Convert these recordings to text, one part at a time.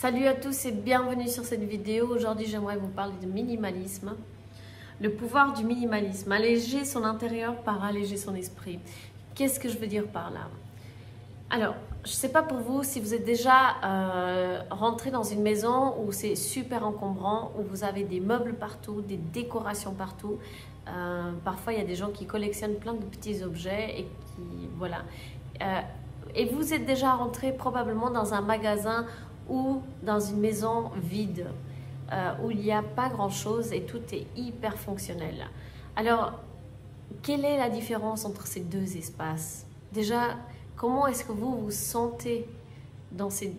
Salut à tous et bienvenue sur cette vidéo. Aujourd'hui, j'aimerais vous parler de minimalisme. Le pouvoir du minimalisme, alléger son intérieur par alléger son esprit. Qu'est-ce que je veux dire par là? Alors, je ne sais pas pour vous si vous êtes déjà rentré dans une maison où c'est super encombrant, où vous avez des meubles partout, des décorations partout. Parfois, il y a des gens qui collectionnent plein de petits objets et qui, voilà. Et vous êtes déjà rentré probablement dans un magasin ou dans une maison vide, où il n'y a pas grand-chose et tout est hyper fonctionnel. Alors, quelle est la différence entre ces deux espaces? Déjà, comment est-ce que vous vous sentez dans ces...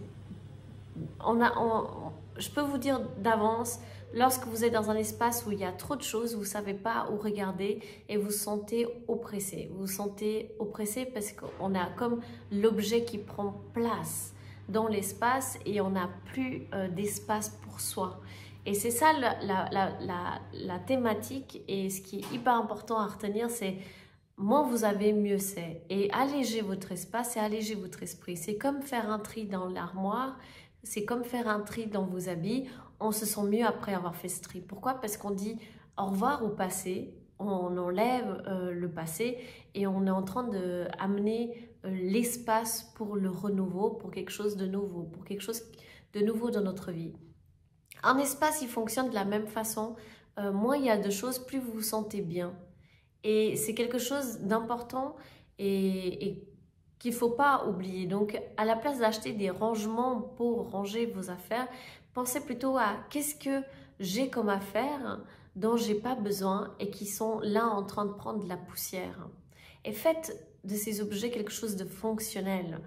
Je peux vous dire d'avance, lorsque vous êtes dans un espace où il y a trop de choses, vous ne savez pas où regarder et vous vous sentez oppressé. Vous vous sentez oppressé parce qu'on a comme l'objet qui prend place dans l'espace et on n'a plus d'espace pour soi. Et c'est ça la thématique, et ce qui est hyper important à retenir, c'est moins vous avez, mieux c'est. Et alléger votre espace et alléger votre esprit. C'est comme faire un tri dans l'armoire, c'est comme faire un tri dans vos habits. On se sent mieux après avoir fait ce tri. Pourquoi? Parce qu'on dit au revoir au passé, on enlève le passé et on est en train d'amener l'espace pour le renouveau, pour quelque chose de nouveau, pour quelque chose de nouveau dans notre vie. Un espace, il fonctionne de la même façon. Moins il y a de choses, plus vous vous sentez bien. Et c'est quelque chose d'important et qu'il ne faut pas oublier. Donc, à la place d'acheter des rangements pour ranger vos affaires, pensez plutôt à qu'est-ce que j'ai comme affaires dont je n'ai pas besoin et qui sont là en train de prendre de la poussière. Et faites de ces objets quelque chose de fonctionnel.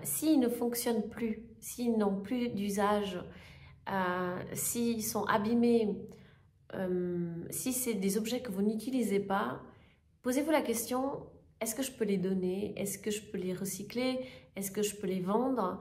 S'ils ne fonctionnent plus, s'ils n'ont plus d'usage, s'ils sont abîmés, si c'est des objets que vous n'utilisez pas, posez-vous la question, est-ce que je peux les donner? Est-ce que je peux les recycler? Est-ce que je peux les vendre?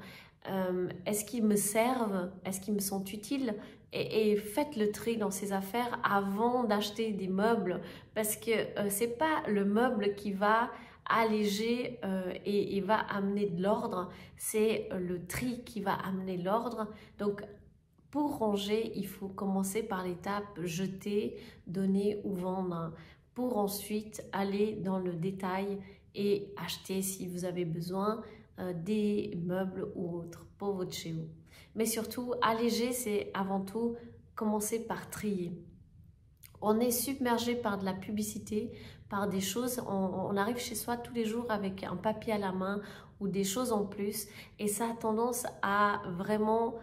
Est-ce qu'ils me servent? Est-ce qu'ils me sont utiles? Et faites le tri dans ces affaires avant d'acheter des meubles, parce que c'est pas le meuble qui va alléger et va amener de l'ordre, c'est le tri qui va amener l'ordre. Donc, pour ranger, il faut commencer par l'étape jeter, donner ou vendre, pour ensuite aller dans le détail et acheter si vous avez besoin des meubles ou autres pour votre chez vous. Mais surtout, alléger, c'est avant tout commencer par trier. On est submergé par de la publicité, par des choses, on arrive chez soi tous les jours avec un papier à la main ou des choses en plus, et ça a tendance à vraiment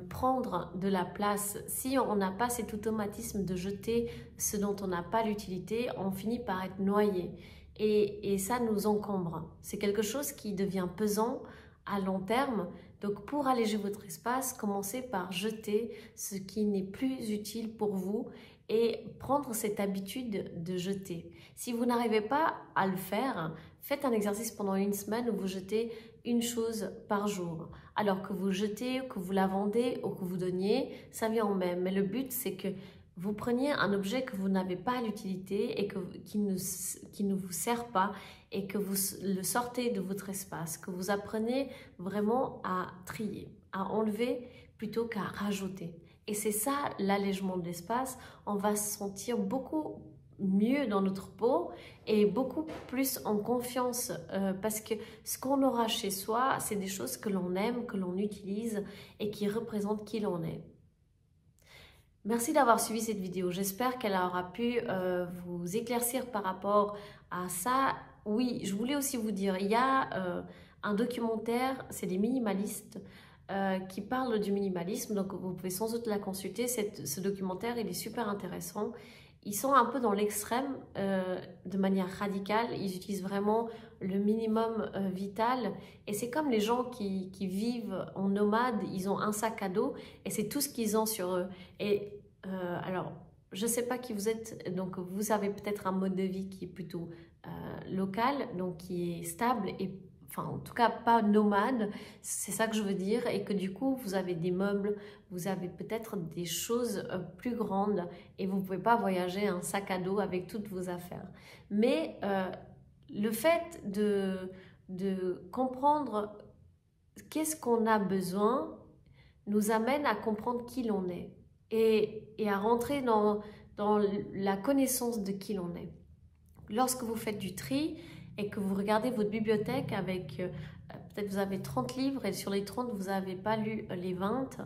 prendre de la place. Si on n'a pas cet automatisme de jeter ce dont on n'a pas l'utilité, on finit par être noyé et ça nous encombre. C'est quelque chose qui devient pesant à long terme. Donc pour alléger votre espace, commencez par jeter ce qui n'est plus utile pour vous et prendre cette habitude de jeter. Si vous n'arrivez pas à le faire, faites un exercice pendant une semaine où vous jetez une chose par jour. Alors que vous jetez, que vous la vendez ou que vous donniez, ça vient au même. Mais le but, c'est que vous preniez un objet que vous n'avez pas l'utilité et qui ne vous sert pas, et que vous le sortez de votre espace, que vous apprenez vraiment à trier, à enlever plutôt qu'à rajouter. Et c'est ça l'allègement de l'espace. On va se sentir beaucoup mieux dans notre peau et beaucoup plus en confiance parce que ce qu'on aura chez soi, c'est des choses que l'on aime, que l'on utilise et qui représentent qui l'on est. Merci d'avoir suivi cette vidéo. J'espère qu'elle aura pu vous éclaircir par rapport à ça. Oui, je voulais aussi vous dire, il y a un documentaire, c'est des minimalistes qui parlent du minimalisme, donc vous pouvez sans doute la consulter. Ce documentaire, il est super intéressant. Ils sont un peu dans l'extrême de manière radicale. Ils utilisent vraiment le minimum vital. Et c'est comme les gens qui vivent en nomade. Ils ont un sac à dos et c'est tout ce qu'ils ont sur eux. Et alors, je ne sais pas qui vous êtes. Donc, vous avez peut-être un mode de vie qui est plutôt local, donc qui est stable et enfin en tout cas pas nomade, c'est ça que je veux dire, et que du coup vous avez des meubles, vous avez peut-être des choses plus grandes et vous ne pouvez pas voyager un sac à dos avec toutes vos affaires. Mais le fait de comprendre qu'est-ce qu'on a besoin nous amène à comprendre qui l'on est et à rentrer dans la connaissance de qui l'on est. Lorsque vous faites du tri et que vous regardez votre bibliothèque avec, peut-être vous avez 30 livres et sur les 30, vous n'avez pas lu les 20,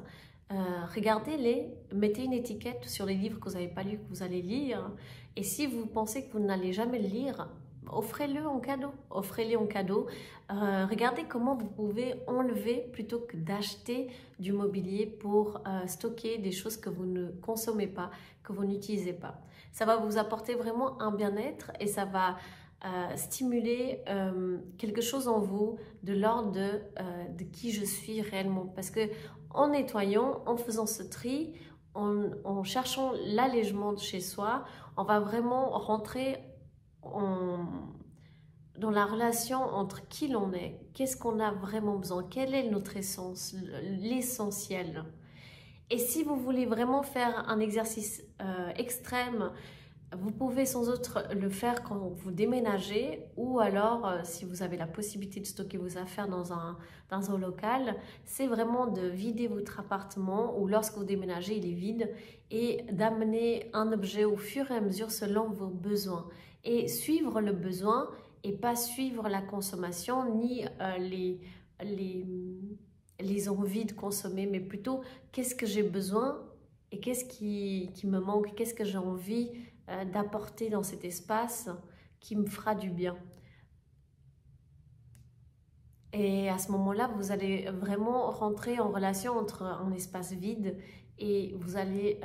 regardez-les, mettez une étiquette sur les livres que vous n'avez pas lus, que vous allez lire. Et si vous pensez que vous n'allez jamais le lire, offrez-le en cadeau. Offrez-les en cadeau. Regardez comment vous pouvez enlever plutôt que d'acheter du mobilier pour stocker des choses que vous ne consommez pas, que vous n'utilisez pas. Ça va vous apporter vraiment un bien-être et ça va stimuler quelque chose en vous de l'ordre de qui je suis réellement. Parce que en nettoyant, en faisant ce tri, en cherchant l'allègement de chez soi, on va vraiment rentrer dans la relation entre qui l'on est, qu'est-ce qu'on a vraiment besoin, quelle est notre essence, l'essentiel. Et si vous voulez vraiment faire un exercice extrême, vous pouvez sans autre le faire quand vous déménagez ou alors si vous avez la possibilité de stocker vos affaires dans un local, c'est vraiment de vider votre appartement ou lorsque vous déménagez, il est vide et d'amener un objet au fur et à mesure selon vos besoins et suivre le besoin et pas suivre la consommation ni les envies de consommer, mais plutôt qu'est-ce que j'ai besoin et qu'est-ce qui me manque, qu'est-ce que j'ai envie d'apporter dans cet espace qui me fera du bien. Et à ce moment-là, vous allez vraiment rentrer en relation entre un espace vide et vous allez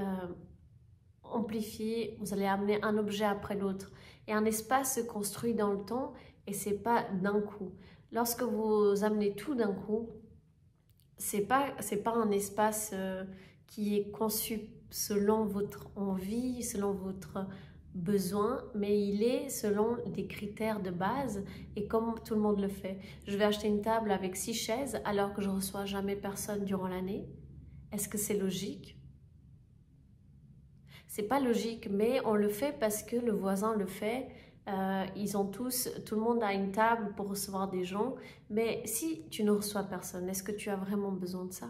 amplifier, vous allez amener un objet après l'autre. Et un espace se construit dans le temps et c'est pas d'un coup. Lorsque vous amenez tout d'un coup, c'est pas un espace qui est conçu selon votre envie, selon votre besoin, mais il est selon des critères de base et comme tout le monde le fait. Je vais acheter une table avec 6 chaises alors que je ne reçois jamais personne durant l'année. Est-ce que c'est logique? C'est pas logique, mais on le fait parce que le voisin le fait. Ils ont tout le monde a une table pour recevoir des gens, mais si tu ne reçois personne, est-ce que tu as vraiment besoin de ça?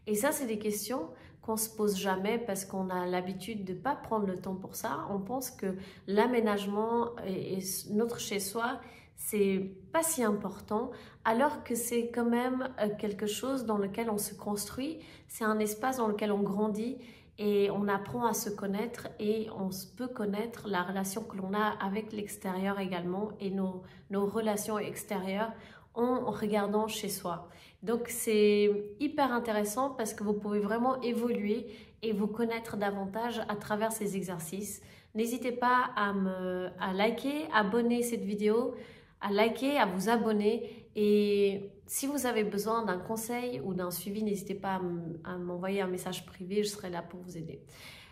Et ça, c'est des questions qu'on se pose jamais parce qu'on a l'habitude de ne pas prendre le temps pour ça. On pense que l'aménagement et notre chez-soi, c'est pas si important, alors que c'est quand même quelque chose dans lequel on se construit. C'est un espace dans lequel on grandit et on apprend à se connaître et on peut connaître la relation que l'on a avec l'extérieur également et nos relations extérieures en regardant chez soi. Donc c'est hyper intéressant parce que vous pouvez vraiment évoluer et vous connaître davantage à travers ces exercices. N'hésitez pas à liker, abonner cette vidéo, à liker, à vous abonner et si vous avez besoin d'un conseil ou d'un suivi, n'hésitez pas à m'envoyer un message privé, je serai là pour vous aider.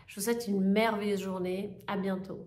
Je vous souhaite une merveilleuse journée, à bientôt.